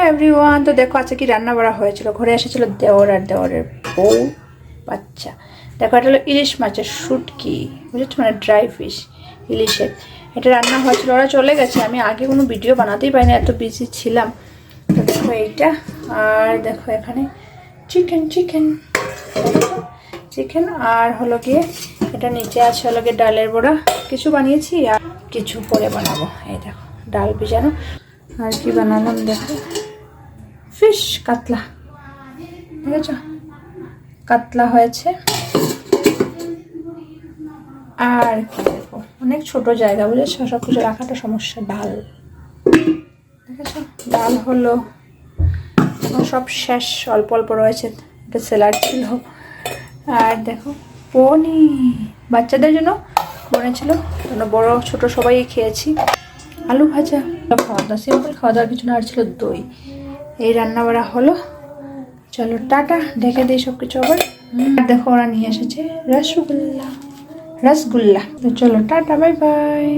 Hello everyone, তো দেখো আজকে কি রান্না বাড়া হয়েছিল। ঘরে এসেছিল দেওর আর দেওরের বউ বাচ্চা। দেখো এটা হলো ইলিশ মাছের শুটকি, বুঝেছো, মানে ড্রাই ফিশ ইলিশের। এটা রান্না হয়েছিল, ওরা চলে গেছে। আমি আগে কোনো ভিডিও বানাতেই পারিনি, এত বিজি ছিলাম। তো দেখো এইটা, আর দেখো এখানে চিকেন চিকেন চিকেন, আর হলো গিয়ে এটা নিচে আছে হলো গিয়ে ডালের বড়া। কিছু বানিয়েছি আর কিছু পরে বানাবো। এই দেখো ডাল ভিজানো, আর কি বানালাম দেখো, ফিশ কাতলা, ঠিক আছে, কাতলা হয়েছে। আর কি দেখো অনেক ছোট জায়গা, বুঝেছো, সব কিছু রাখাটা সমস্যা। ডাল দেখেছো, ডাল হলো, সব শেষ, অল্প অল্প রয়েছে, এটা স্যালাড ছিল। আর দেখো পনির বাচ্চাদের জন্য বনেছিল, বড় ছোট সবাই খেয়েছি। আলু ভাজা, খাওয়া দাওয়া সিম্পল খাওয়া দাওয়ার কিছু না। আর ছিল দই। এই রান্না বাড়া হলো। চলো টাটা, ঢেকে দিই সব কিছু আবার। আর দেখো ওরা নিয়ে এসেছে রসগোল্লা। তো চলো টাটা, বাই বাই।